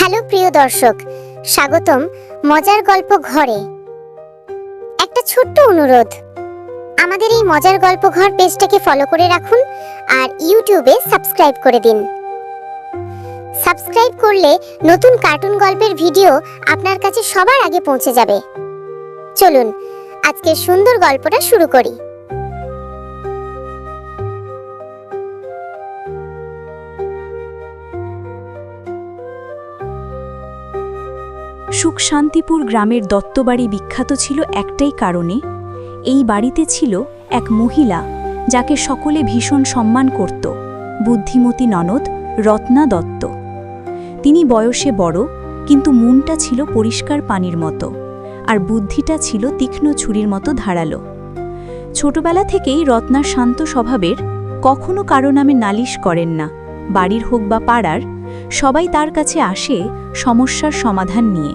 Hello প্রিয় দর্শক, স্বাগতম মজার গল্প ঘরে। একটা ছোট্ট অনুরোধ, আমাদের এই মজার গল্প ঘর পেজটাকে ফলো করে রাখুন আর ইউটিউবে সাবস্ক্রাইব করে দিন। সাবস্ক্রাইব করলে নতুন কার্টুন গল্পের ভিডিও আপনার কাছে সবার আগে পৌঁছে যাবে। চলুন আজকের সুন্দর গল্পটা শুরু করি। সুখশান্তিপুর গ্রামের দত্তবাড়ি বিখ্যাত ছিল একটাই কারণে, এই বাড়িতে ছিল এক মহিলা যাকে সকলে ভীষণ সম্মান করত, বুদ্ধিমতী ননদ রত্না দত্ত। তিনি বয়সে বড়, কিন্তু মনটা ছিল পরিষ্কার পানির মতো, আর বুদ্ধিটা ছিল তীক্ষ্ণ ছুরির মতো ধারালো। ছোটবেলা থেকেই রত্নার শান্ত স্বভাবের, কখনো কারো নামে নালিশ করেন না, বাড়ির হোক বা পাড়ার, সবাই তার কাছে আসে সমস্যার সমাধান নিয়ে।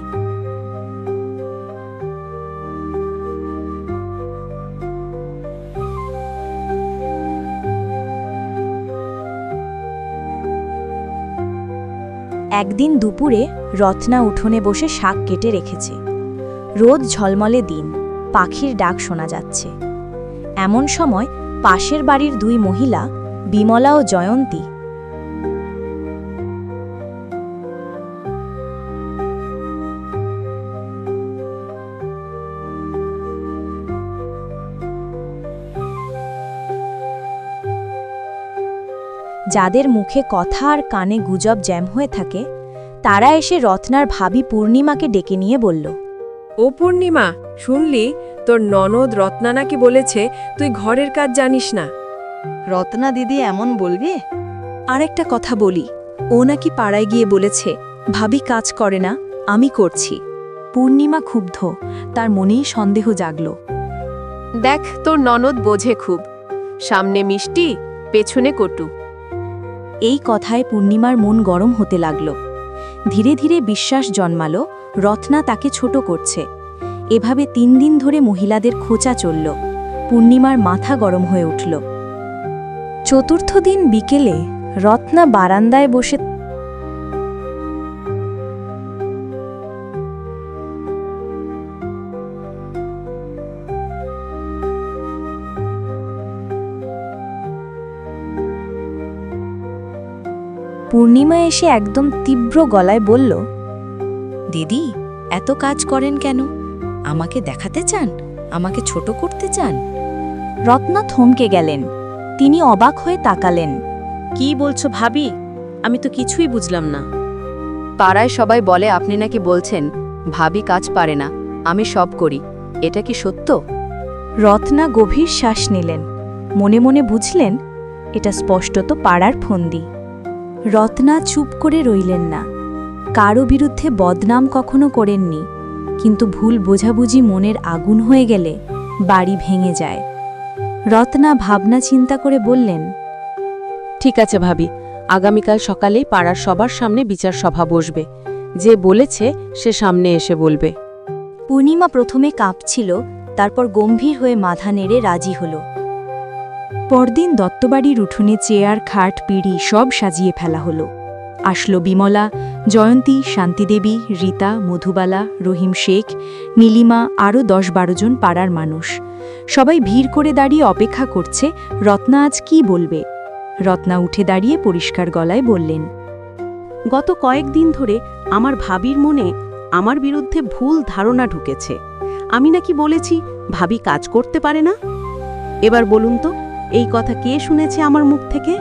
একদিন দুপুরে রত্না উঠোনে বসে শাক কেটে রেখেছে। রোদ ঝলমলে দিন, পাখির ডাক শোনা যাচ্ছে। এমন সময় পাশের বাড়ির দুই মহিলা, বিমলা ও জয়ন্তী, যাদের মুখে কথা আর কানে গুজব জ্যাম হয়ে থাকে, তারা এসে রত্নার ভাবি পূর্ণিমাকে ডেকে নিয়ে বলল, ও পূর্ণিমা, শুনলি তোর ননদ রত্না নাকি বলেছে তুই ঘরের কাজ জানিস না। রত্না দিদি এমন বলবে? আরেকটা কথা বলি, ও নাকি পাড়ায় গিয়ে বলেছে ভাবি কাজ করে না, আমি করছি। পূর্ণিমা ক্ষুব্ধ, তার মনেই সন্দেহ জাগল। দেখ, তোর ননদ বোঝে খুব, সামনে মিষ্টি পেছনে কটু। এই কথায় পূর্ণিমার মন গরম হতে লাগল। ধীরে ধীরে বিশ্বাস জন্মালো রত্না তাকে ছোট করছে। এভাবে 3 দিন ধরে মহিলাদের খোঁচা চলল। পূর্ণিমার মাথা গরম হয়ে উঠল। চতুর্থ দিন বিকেলে রত্না বারান্দায় বসে পূর্ণিমা এসে একদম তীব্র গলায় বলল, দিদি এত কাজ করেন কেন? আমাকে দেখাতে চান? আমাকে ছোট করতে চান? রত্না থমকে গেলেন। তিনি অবাক হয়ে তাকালেন। কি বলছো ভাবি? আমি তো কিছুই বুঝলাম না। পাড়ায় সবাই বলে আপনি নাকি বলছেন ভাবি কাজ পারে না, আমি সব করি। এটা কি সত্য? রত্না গভীর শ্বাস নিলেন। মনে মনে বুঝলেন এটা স্পষ্টত পাড়ার ফন্দি। রত্না চুপ করে রইলেন না। কারো বিরুদ্ধে বদনাম কখনো করেননি, কিন্তু ভুল বোঝাবুঝি মনের আগুন হয়ে গেলে বাড়ি ভেঙে যায়। রত্না ভাবনা চিন্তা করে বললেন, ঠিক আছে ভাবি, আগামীকাল সকালেই পাড়ার সবার সামনে বিচার সভা বসবে। যে বলেছে সে সামনে এসে বলবে। পূর্ণিমা প্রথমে কাঁপছিল, তারপর গম্ভীর হয়ে মাথা নেড়ে রাজি হল। পরদিন দত্তবাড়ির উঠোনে চেয়ার, খাট, পিঁড়ি সব সাজিয়ে ফেলা হলো। আসলো বিমলা, জয়ন্তী, শান্তিদেবী, রীতা, মধুবালা, রহিম শেখ, নীলিমা, আরও 10-12 জন পাড়ার মানুষ। সবাই ভিড় করে দাঁড়িয়ে অপেক্ষা করছে রত্না আজ কি বলবে। রত্না উঠে দাঁড়িয়ে পরিষ্কার গলায় বললেন, গত কয়েকদিন ধরে আমার ভাবির মনে আমার বিরুদ্ধে ভুল ধারণা ঢুকেছে। আমি নাকি বলেছি ভাবি কাজ করতে পারে না। এবার বলুন তো, এই কথা কে শুনেছে আমার মুখ থেকে?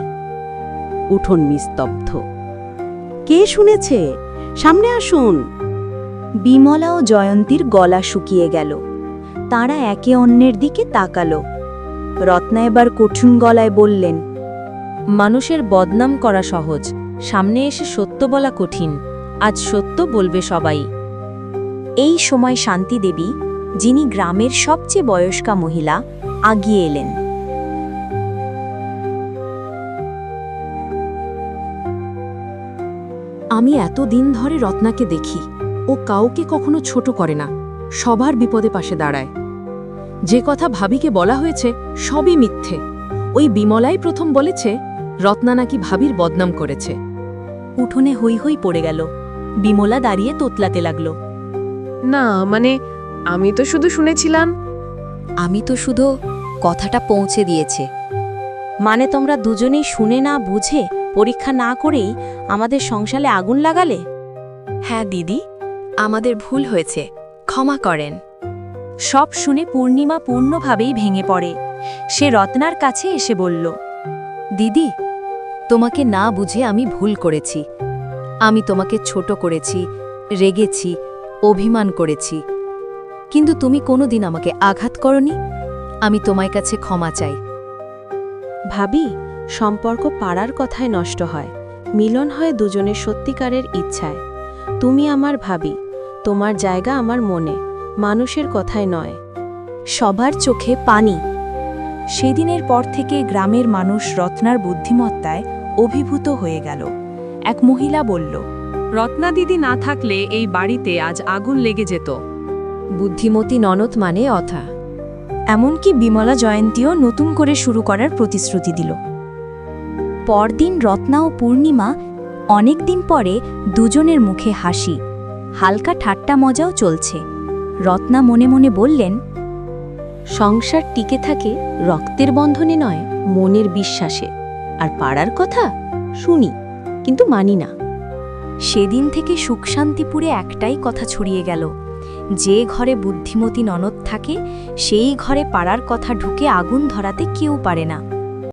উঠোন নিস্তব্ধ। কে শুনেছে? সামনে আসুন। বিমলা ও জয়ন্তীর গলা শুকিয়ে গেল। তাঁরা একে অন্যের দিকে তাকালো। রত্না এবার কঠিন গলায় বললেন, মানুষের বদনাম করা সহজ, সামনে এসে সত্য বলা কঠিন। আজ সত্য বলবে সবাই। এই সময় শান্তিদেবী, যিনি গ্রামের সবচেয়ে বয়স্কা মহিলা, আগিয়ে এলেন। আমি এত দিন ধরে রত্নাকে দেখি, ও কাউকে কখনো ছোট করে না, সবার বিপদে পাশে দাঁড়ায়। যে কথা ভাবিকে বলা হয়েছে সবই মিথ্যে। ওই বিমলাই প্রথম বলেছে রত্না নাকি ভাবির বদনাম করেছে। উঠোনে হৈ হৈ পড়ে গেল। বিমলা দাঁড়িয়ে তোতলাতে লাগলো। না মানে আমি তো শুধু শুনেছিলাম। আমি তো শুধু কথাটা পৌঁছে দিয়েছে। মানে তোমরা দুজনেই শুনে না বুঝে পরীক্ষা না করেই আমাদের সংসারে আগুন লাগালে? হ্যাঁ দিদি, আমাদের ভুল হয়েছে, ক্ষমা করেন। সব শুনে পূর্ণিমা পূর্ণভাবেই ভেঙে পড়ে। সে রত্নার কাছে এসে বলল, দিদি, তোমাকে না বুঝে আমি ভুল করেছি। আমি তোমাকে ছোট করেছি, রেগেছি, অভিমান করেছি, কিন্তু তুমি কোনোদিন আমাকে আঘাত করনি। আমি তোমার কাছে ক্ষমা চাই। ভাবি, সম্পর্ক পাড়ার কথায় নষ্ট হয়, মিলন হয় দুজনের সত্যিকারের ইচ্ছায়। তুমি আমার ভাবি, তোমার জায়গা আমার মনে, মানুষের কথায় নয়। সবার চোখে পানি। সেদিনের পর থেকে গ্রামের মানুষ রত্নার বুদ্ধিমত্তায় অভিভূত হয়ে গেল। এক মহিলা বলল, রত্না দিদি না থাকলে এই বাড়িতে আজ আগুন লেগে যেত। বুদ্ধিমতী ননদ মানে অথা। এমনকি বিমলা জয়ন্তীও নতুন করে শুরু করার প্রতিশ্রুতি দিল। পরদিন রত্না ও পূর্ণিমা অনেক দিন পরে দুজনের মুখে হাসি, হালকা ঠাট্টা মজাও চলছে। রত্না মনে মনে বললেন, সংসার টিকে থাকে রক্তের বন্ধনে নয়, মনের বিশ্বাসে। আর পাড়ার কথা শুনি, কিন্তু মানি না। সেদিন থেকে সুখশান্তিপুরে একটাই কথা ছড়িয়ে গেল, যে ঘরে বুদ্ধিমতী ননদ থাকে সেই ঘরে পাড়ার কথা ঢুকে আগুন ধরাতে কেউ পারে না।